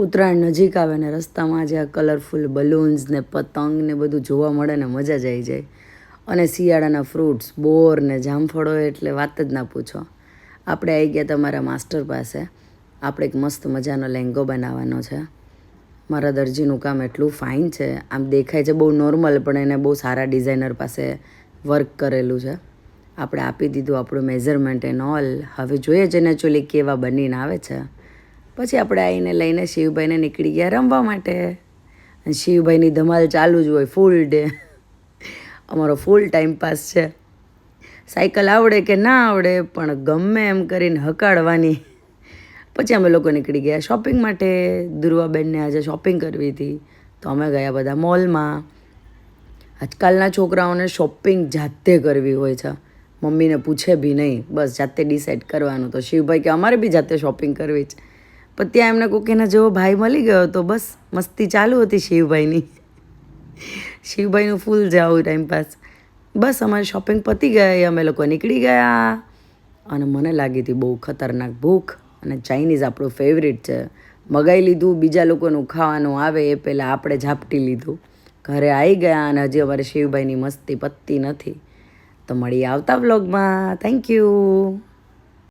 ઉત્તરાયણ નજીક આવે ને રસ્તામાં જે આ કલરફુલ બલૂન્સ ને પતંગ ને બધું જોવા મળે ને મજા જ આવી જાય. અને શિયાળાના ફ્રૂટ્સ બોર ને જામફળો એટલે વાત જ ના પૂછો. આપણે આવી ગયા તમારા માસ્ટર પાસે. આપણે એક મસ્ત મજાનો લહેંગો બનાવવાનો છે. મારા દરજીનું કામ એટલું ફાઇન છે, આમ દેખાય છે બહુ નોર્મલ, પણ એને બહુ સારા ડિઝાઇનર પાસે વર્ક કરેલું છે. આપણે આપી દીધું આપણું મેઝરમેન્ટ એન્ડ ઓલ. હવે જોઈએ છે નેચ્યુઅલી કેવા બનીને આવે છે. પછી આપણે આવીને લઈને શિવભાઈને નીકળી ગયા રમવા માટે. અને શિવભાઈની ધમાલ ચાલુ જ હોય ફૂલ ડે. અમારો ફૂલ ટાઈમ પાસ છે. સાયકલ આવડે કે ના આવડે પણ ગમે એમ કરીને હકાડવાની. પછી અમે લોકો નીકળી ગયા શોપિંગ માટે. ધ્રુવાબેનને આજે શોપિંગ કરવી હતી તો અમે ગયા બધા મોલમાં. આજકાલના છોકરાઓને શોપિંગ જાતે કરવી હોય છે, મમ્મીને પૂછે બી નહીં, બસ જાતે ડિસાઈડ કરવાનું. તો શિવભાઈ કે અમારે બી જાતે શોપિંગ કરવી છે. પણ ત્યાં એમને કોઈક એના જેવો ભાઈ મળી ગયો તો બસ મસ્તી ચાલુ હતી શિવભાઈની. શિવભાઈનું ફૂલ છે આવું ટાઈમપાસ. બસ અમારી શોપિંગ પતી ગઈ, અમે લોકો નીકળી ગયા. અને મને લાગી હતી બહુ ખતરનાક ભૂખ. અને ચાઇનીઝ આપણું ફેવરિટ છે. મગાવી લીધું, બીજા લોકોનું ખાવાનું આવે એ પહેલાં આપણે ઝાપટી લીધું. ઘરે આવી ગયા અને હજી અમારે શિવભાઈની મસ્તી પતતી નથી. તો મળીએ આવતા વ્લોગમાં. Thank you.